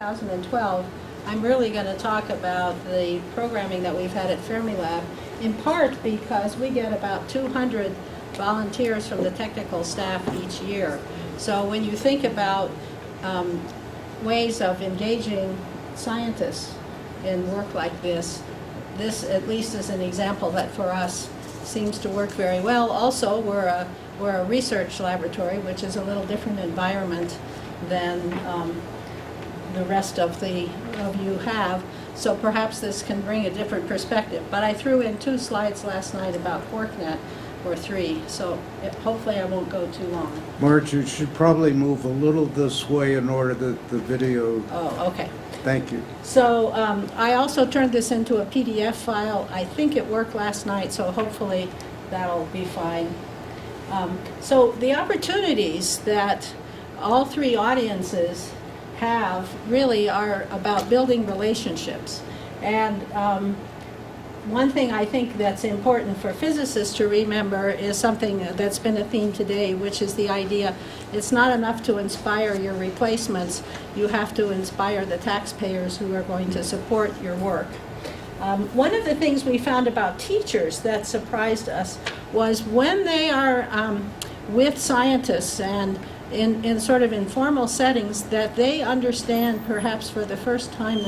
2012, I'm really going to talk about the programming that we've had at Fermilab, in part because we get about 200 volunteers from the technical staff each year. So when you think about ways of engaging scientists in work like this at least is an example that for us seems to work very well. Also, we're a research laboratory, which is a little different environment than the rest of you have. So perhaps this can bring a different perspective. But I threw in 2 slides last night about QuarkNet, or 3, so hopefully I won't go too long. Marge, you should probably move a little this way in order that the video... Oh, okay. Thank you. So I also turned this into a PDF file. I think it worked last night, so hopefully that'll be fine. So the opportunities that all 3 audiences have really are about building relationships. And one thing I think that's important for physicists to remember is something that's been a theme today, which is the idea it's not enough to inspire your replacements, you have to inspire the taxpayers who are going to support your work. One of the things we found about teachers that surprised us was when they are with scientists and in sort of informal settings, that they understand perhaps for the first time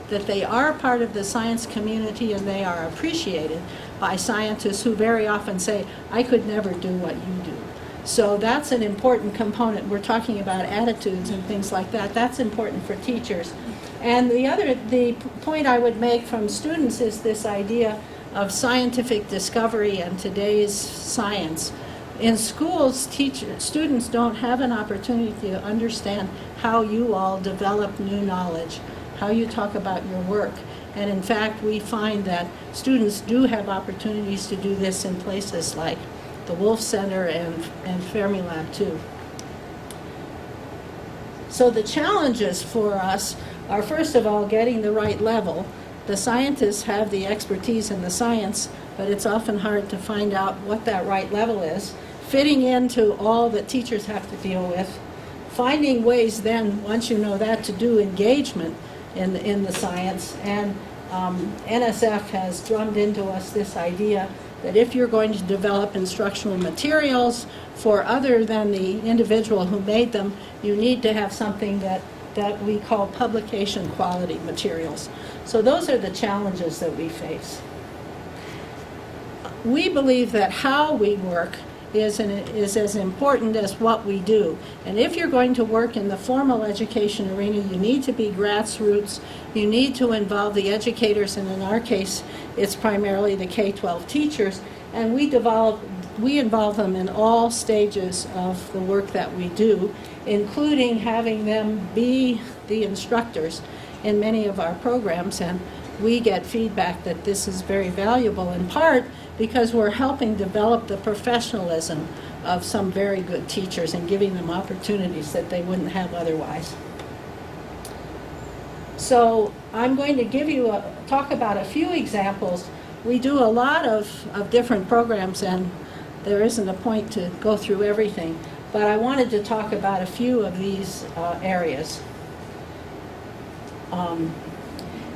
that they are part of the science community and they are appreciated by scientists who very often say, I could never do what you do. So that's an important component. We're talking about attitudes and things like that. That's important for teachers. And the point I would make from students is this idea of scientific discovery and today's science. In schools, students don't have an opportunity to understand how you all develop new knowledge, how you talk about your work. And in fact, we find that students do have opportunities to do this in places like the Wolf Center and Fermilab too. So the challenges for us are, first of all, getting the right level. The scientists have the expertise in the science, but it's often hard to find out what that right level is. Fitting into all that teachers have to deal with. Finding ways then, once you know that, to do engagement in the science. And NSF has drummed into us this idea that if you're going to develop instructional materials for other than the individual who made them, you need to have something that we call publication quality materials. So those are the challenges that we face. We believe that how we work is as important as what we do. And if you're going to work in the formal education arena, you need to be grassroots. You need to involve the educators, and in our case, it's primarily the K-12 teachers. And we involve them in all stages of the work that we do, including having them be the instructors in many of our programs. And we get feedback that this is very valuable, in part because we're helping develop the professionalism of some very good teachers and giving them opportunities that they wouldn't have otherwise. So I'm going to talk about a few examples. We do a lot of different programs, and there isn't a point to go through everything, but I wanted to talk about a few of these areas.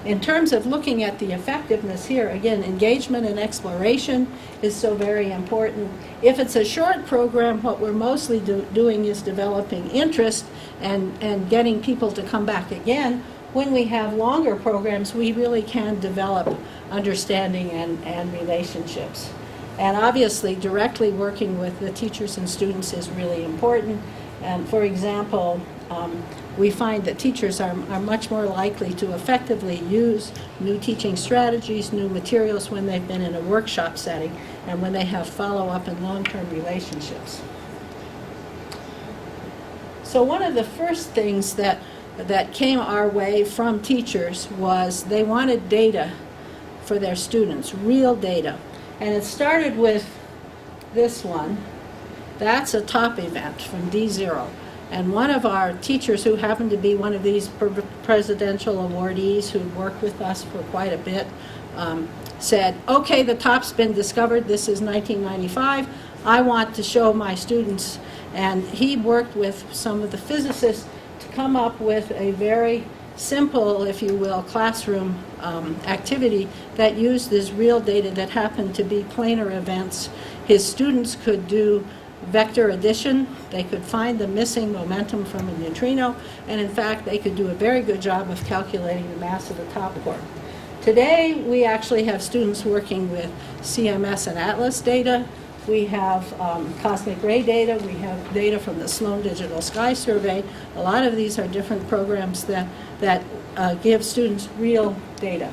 In terms of looking at the effectiveness here, again, engagement and exploration is so very important. If it's a short program, what we're mostly doing is developing interest and getting people to come back again. When we have longer programs, we really can develop understanding and relationships. And obviously, directly working with the teachers and students is really important. And for example, we find that teachers are much more likely to effectively use new teaching strategies, new materials when they've been in a workshop setting and when they have follow-up and long-term relationships. So one of the first things that came our way from teachers was they wanted data for their students, real data. And it started with this one. That's a top event from D0. And one of our teachers, who happened to be one of these presidential awardees who worked with us for quite a bit, said, okay, the top's been discovered. This is 1995. I want to show my students. And he worked with some of the physicists to come up with a very simple, if you will, classroom activity that used this real data that happened to be planar events. His students could do vector addition. They could find the missing momentum from a neutrino, and in fact, they could do a very good job of calculating the mass of the top quark. Today, we actually have students working with CMS and ATLAS data. We have cosmic ray data. We have data from the Sloan Digital Sky Survey. A lot of these are different programs that give students real data.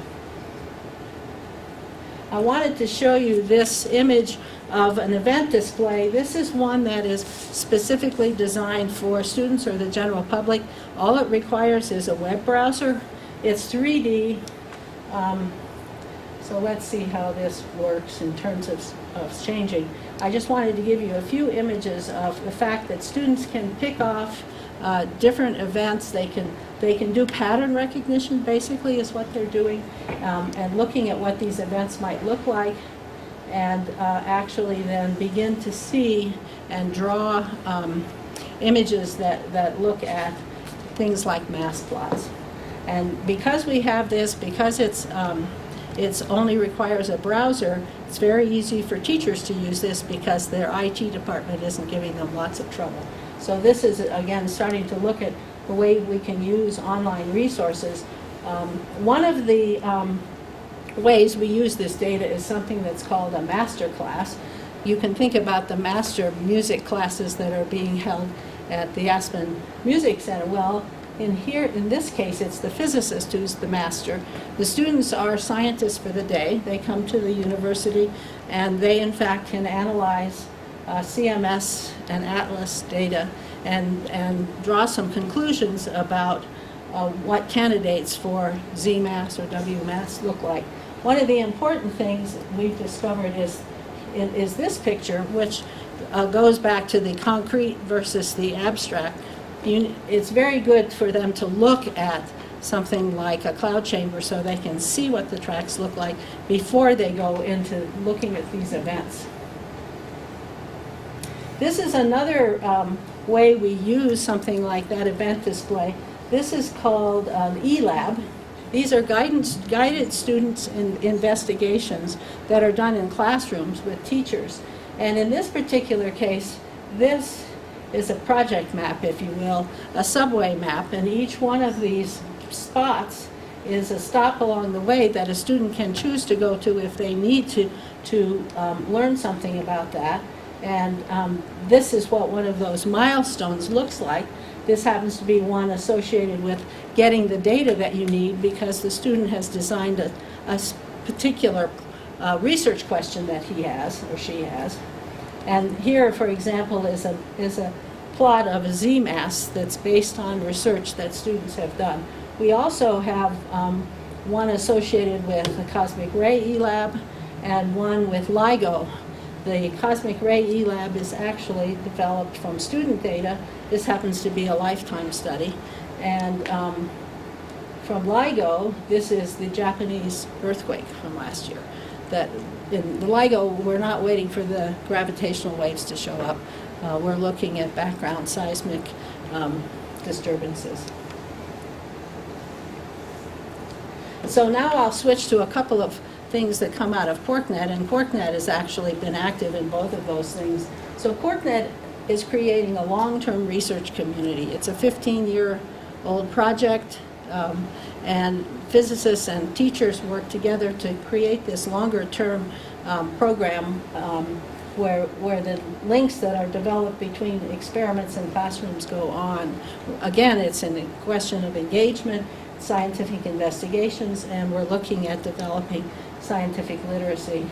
I wanted to show you this image of an event display. This is one that is specifically designed for students or the general public. All it requires is a web browser. It's 3D. So let's see how this works in terms of changing. I just wanted to give you a few images of the fact that students can pick off different events. They can do pattern recognition, basically, is what they're doing, and looking at what these events might look like, and actually then begin to see and draw images that look at things like mass plots. And because we have this, because it's only requires a browser, it's very easy for teachers to use this because their IT department isn't giving them lots of trouble. So this is, again, starting to look at the way we can use online resources. One of the ways we use this data is something that's called a Masterclass. You can think about the master music classes that are being held at the Aspen Music Center. Well, in this case, it's the physicist who's the master. The students are scientists for the day. They come to the university, and they, in fact, can analyze CMS and ATLAS data and draw some conclusions about what candidates for Z-mass or W-mass look like. One of the important things we've discovered is this picture, which goes back to the concrete versus the abstract. It's very good for them to look at something like a cloud chamber so they can see what the tracks look like before they go into looking at these events. This is another way we use something like that event display. This is called ELab. These are guided students in investigations that are done in classrooms with teachers. And in this particular case, this is a project map, if you will, a subway map, and each one of these spots is a stop along the way that a student can choose to go to if they need to learn something about that. And this is what one of those milestones looks like. This happens to be one associated with getting the data that you need because the student has designed a particular research question that he has or she has. And here, for example, is a plot of a Z-mass that's based on research that students have done. We also have one associated with the Cosmic Ray ELab and one with LIGO. The Cosmic Ray ELab is actually developed from student data. This happens to be a lifetime study. And from LIGO, this is the Japanese earthquake from last year. That in the LIGO, we're not waiting for the gravitational waves to show up. We're looking at background seismic disturbances. So now I'll switch to a couple of things that come out of QuarkNet, and QuarkNet has actually been active in both of those things. So QuarkNet is creating a long-term research community. It's a 15-year-old project, and physicists and teachers work together to create this longer-term program where the links that are developed between experiments and classrooms go on. Again, it's a question of engagement, scientific investigations, and we're looking at developing scientific literacy.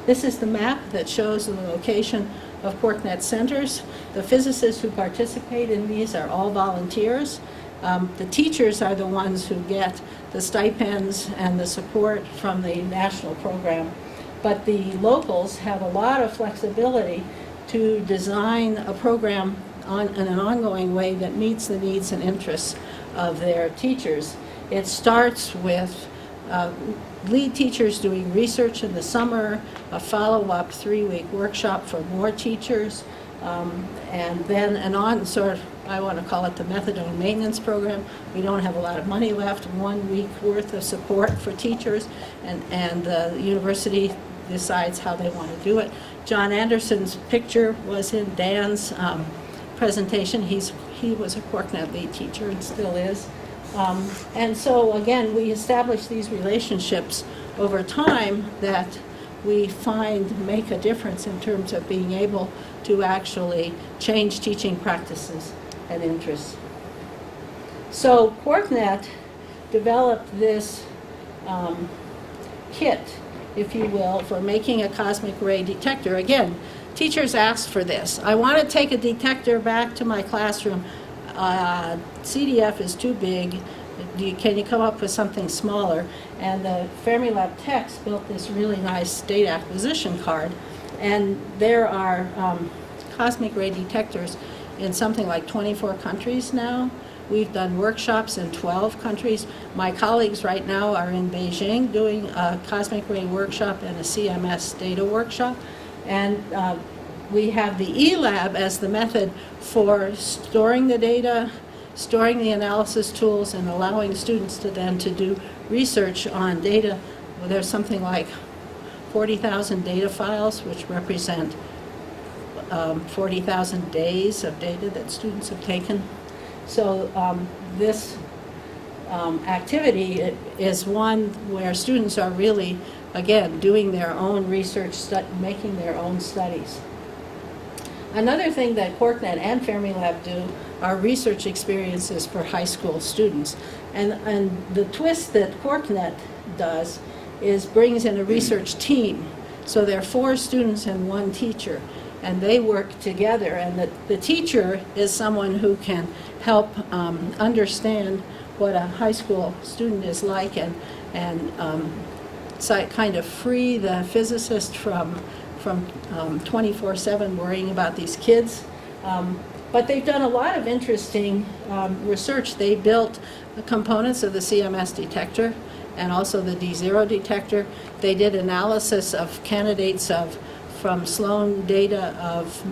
This is the map that shows the location of QuarkNet centers. The physicists who participate in these are all volunteers. The teachers are the ones who get the stipends and the support from the national program. But the locals have a lot of flexibility to design a program in an ongoing way that meets the needs and interests of their teachers. It starts with lead teachers doing research in the summer, a follow-up 3-week workshop for more teachers, and then an I want to call it the methadone maintenance program. We don't have a lot of money left, 1 week worth of support for teachers, and the university decides how they want to do it. John Anderson's picture was in Dan's presentation. He was a QuarkNet lead teacher and still is. And so again, we establish these relationships over time that we find make a difference in terms of being able to actually change teaching practices and interests. So QuarkNet developed this kit, if you will, for making a cosmic ray detector. Again, teachers asked for this. I want to take a detector back to my classroom. CDF is too big. Can you come up with something smaller? And the Fermilab techs built this really nice data acquisition card. And there are cosmic ray detectors in something like 24 countries now. We've done workshops in 12 countries. My colleagues right now are in Beijing doing a cosmic ray workshop and a CMS data workshop. And we have the ELab as the method for storing the data, storing the analysis tools, and allowing students to then to do research on data. Well, there's something like 40,000 data files, which represent 40,000 days of data that students have taken. So this activity is one where students are really, again, doing their own research, making their own studies. Another thing that QuarkNet and Fermilab do are research experiences for high school students. And the twist that QuarkNet does is brings in a research team. So there are 4 students and 1 teacher, and they work together. And the teacher is someone who can help understand what a high school student is like, and so kind of free the physicist from 24/7 worrying about these kids. But they've done a lot of interesting research. They built the components of the CMS detector and also the D0 detector. They did analysis of candidates from Sloan data of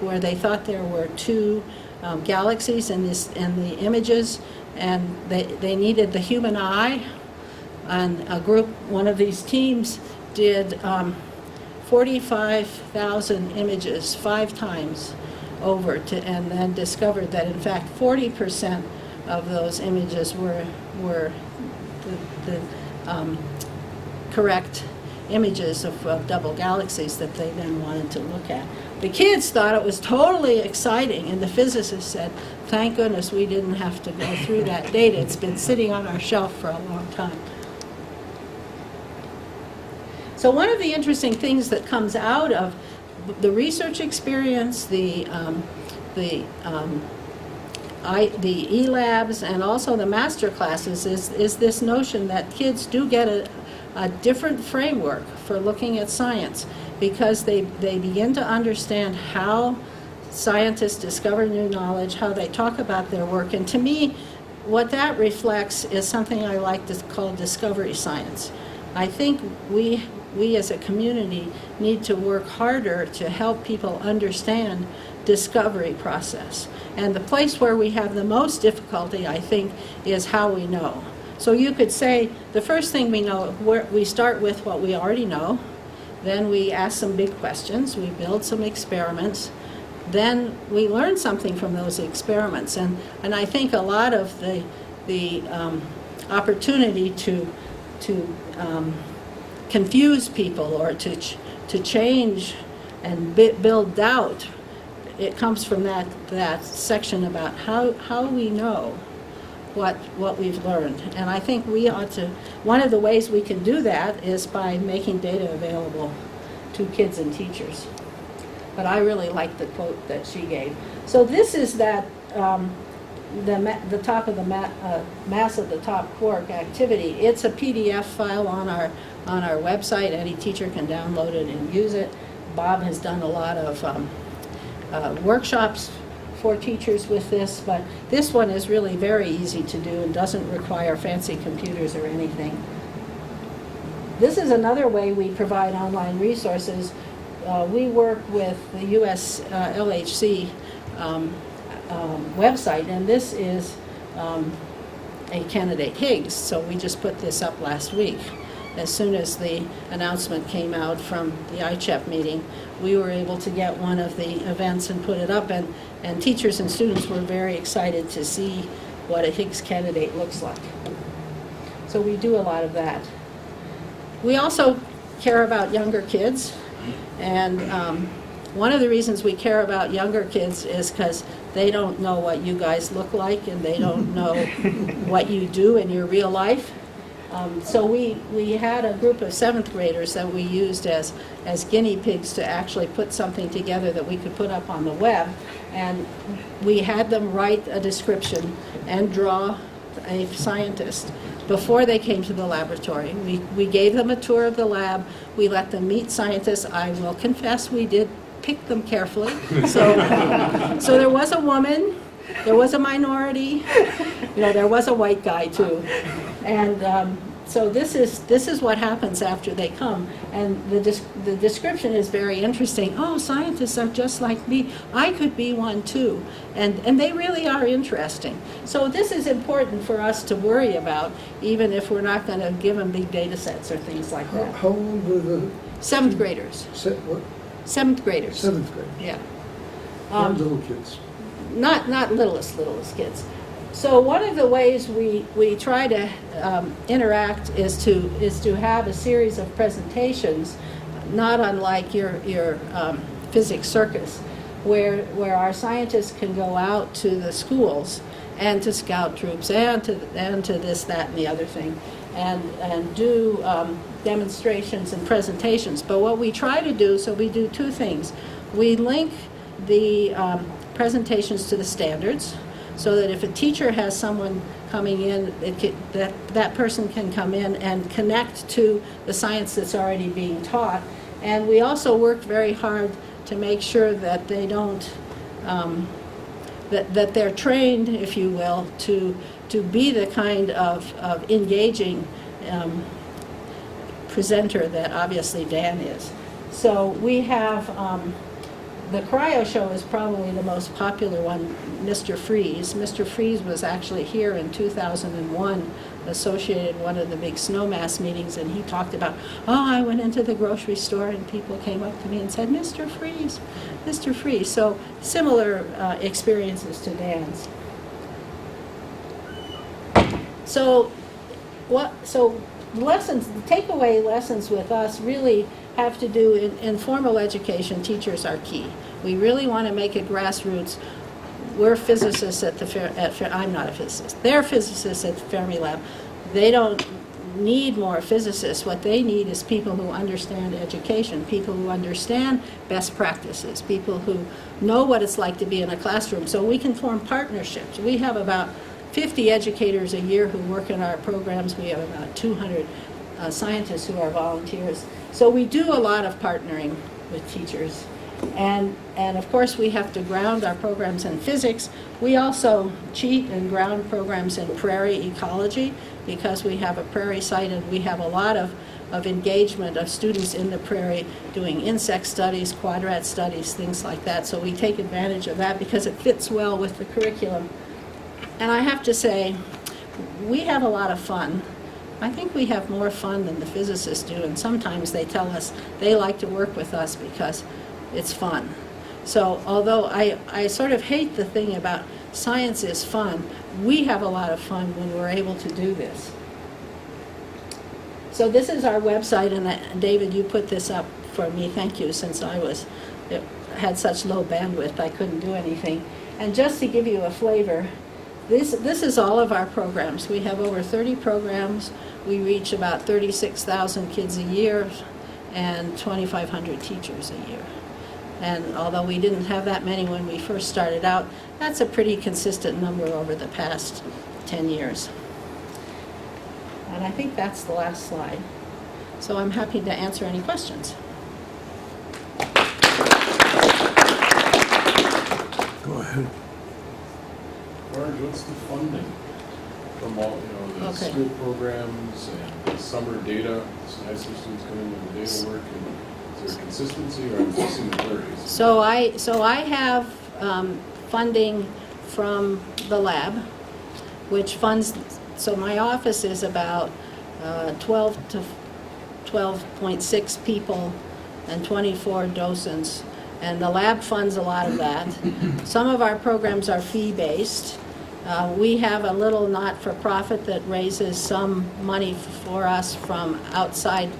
where they thought there were 2 galaxies in the images, and they needed the human eye. And one of these teams did 45,000 images 5 times over and then discovered that in fact 40% of those images were the correct images of double galaxies that they then wanted to look at. The kids thought it was totally exciting, and the physicists said, thank goodness we didn't have to go through that data. It's been sitting on our shelf for a long time. So one of the interesting things that comes out of the research experience, the ELabs, and also the Masterclasses is this notion that kids do get a different framework for looking at science, because they begin to understand how scientists discover new knowledge, how they talk about their work. And to me, what that reflects is something I like to call discovery science. I think we as a community need to work harder to help people understand discovery process. And the place where we have the most difficulty, I think, is how we know. So you could say the first thing we know, we start with what we already know, then we ask some big questions, we build some experiments, then we learn something from those experiments. And I think a lot of the opportunity to confuse people or to change and build doubt, it comes from that section about how we know what we've learned. And I think we ought to, one of the ways we can do that is by making data available to kids and teachers. But I really like the quote that she gave. So this is that the top of the mass of the top quark activity. It's a PDF file on our website. Any teacher can download it and use it. Bob has done a lot of workshops for teachers with this, but this one is really very easy to do and doesn't require fancy computers or anything. This is another way we provide online resources. We work with the US LHC website, and this is a candidate Higgs, so we just put this up last week. As soon as the announcement came out from the ICHEP meeting, we were able to get one of the events and put it up, and teachers and students were very excited to see what a Higgs candidate looks like. So we do a lot of that. We also care about younger kids, and one of the reasons we care about younger kids is because they don't know what you guys look like, and they don't know what you do in your real life. So we had a group of 7th graders that we used as guinea pigs to actually put something together that we could put up on the web, and we had them write a description and draw a scientist before they came to the laboratory. We gave them a tour of the lab. We let them meet scientists. I will confess we did pick them carefully. So there was a woman, there was a minority, there was a white guy too. And so this is what happens after they come. And the description is very interesting. Oh, scientists are just like me. I could be one too. And they really are interesting. So this is important for us to worry about, even if we're not going to give them big data sets or things like that. How old were the 7th graders. what? 7th graders. 7th grade. Yeah. Not little kids. Not littlest kids. So one of the ways we try to interact is to have a series of presentations, not unlike your physics circus, where our scientists can go out to the schools and to scout troops and to this, that, and the other thing, and do demonstrations and presentations. But what we try to do, so we do two things. We link the presentations to the standards, so that if a teacher has someone coming in, that person can come in and connect to the science that's already being taught. And we also work very hard to make sure that they don't, that they're trained, if you will, to be the kind of engaging presenter that obviously Dan is. So we have, the cryo show is probably the most popular one, Mr. Freeze. Mr. Freeze was actually here in 2001, associated one of the big snowmass meetings, and he talked about, I went into the grocery store and people came up to me and said, Mr. Freeze, Mr. Freeze. So similar experiences to Dan's. So lessons, the takeaway lessons with us really have to do in formal education. Teachers are key. We really want to make it grassroots. We're physicists I'm not a physicist. They're physicists at Fermilab. They don't need more physicists. What they need is people who understand education, people who understand best practices, people who know what it's like to be in a classroom. So we can form partnerships. We have about 50 educators a year who work in our programs. We have about 200 scientists who are volunteers. So we do a lot of partnering with teachers. And of course we have to ground our programs in physics. We also cheat and ground programs in prairie ecology, because we have a prairie site and we have a lot of engagement of students in the prairie doing insect studies, quadrat studies, things like that. So we take advantage of that because it fits well with the curriculum. And I have to say, we have a lot of fun. I think we have more fun than the physicists do, and sometimes they tell us they like to work with us because it's fun. So although I sort of hate the thing about science is fun, we have a lot of fun when we're able to do this. So this is our website, and David, you put this up for me. Thank you, since it had such low bandwidth, I couldn't do anything. And just to give you a flavor, this is all of our programs. We have over 30 programs. We reach about 36,000 kids a year and 2,500 teachers a year. And although we didn't have that many when we first started out, that's a pretty consistent number over the past 10 years. And I think that's the last slide. So I'm happy to answer any questions. Go ahead. Marge, what's the funding from all, the school programs and the summer data? So I see students come in with the data work, and is there consistency or similarities? So I have funding from the lab, which funds, so my office is about 12 to 12.6 people and 24 docents, and the lab funds a lot of that. Some of our programs are fee-based. We have a little not-for-profit that raises some money for us from outside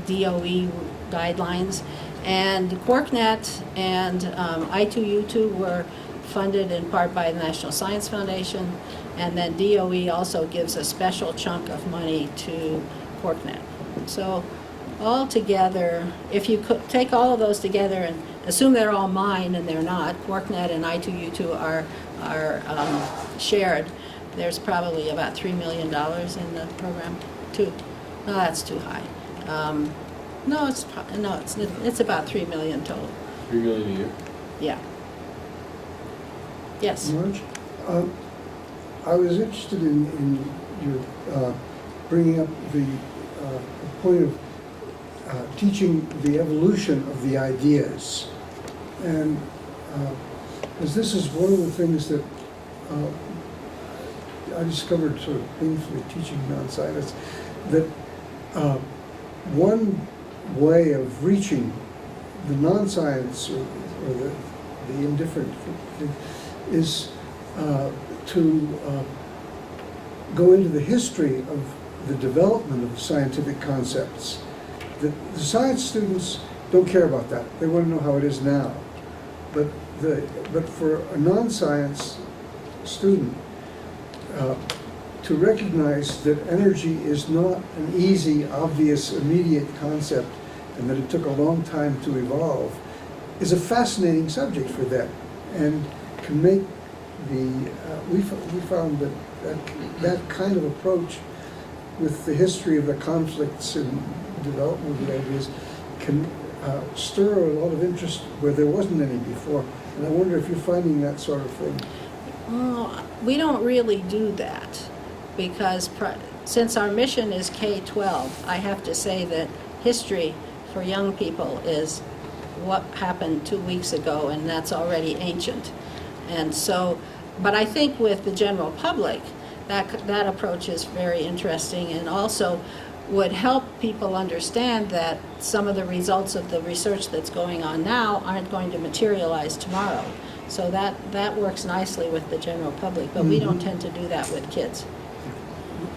DOE guidelines. And QuarkNet and I2U2 were funded in part by the National Science Foundation, and then DOE also gives a special chunk of money to QuarkNet. So all together, if you could take all of those together and assume they're all mine, and they're not, QuarkNet and I2U2 are shared, there's probably about $3 million in the program. No, that's too high. No, it's about 3 million total. 3 million a year? Yeah. Yes. Marge, I was interested in your bringing up the point of teaching the evolution of the ideas. And as this is one of the things that I discovered sort of painfully teaching non-science, that one way of reaching the non-science or the indifferent is to go into the history of the development of scientific concepts. The science students don't care about that. They want to know how it is now. But for a non-science student, to recognize that energy is not an easy, obvious, immediate concept, and that it took a long time to evolve, is a fascinating subject for them, and can make we found that kind of approach with the history of the conflicts and development of the ideas can stir a lot of interest where there wasn't any before. And I wonder if you're finding that sort of thing. We don't really do that, because since our mission is K-12, I have to say that history for young people is what happened 2 weeks ago, and that's already ancient. And so, but I think with the general public, that approach is very interesting, and also would help people understand that some of the results of the research that's going on now aren't going to materialize tomorrow. So that works nicely with the general public, but we don't tend to do that with kids.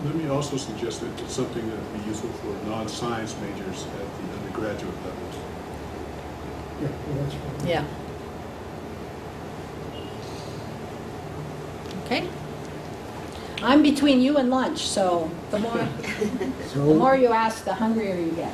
Let me also suggest that it's something that would be useful for non-science majors at the undergraduate level. Yeah, well, that's right. Yeah. Okay. I'm between you and lunch, so the more you ask, the hungrier you get.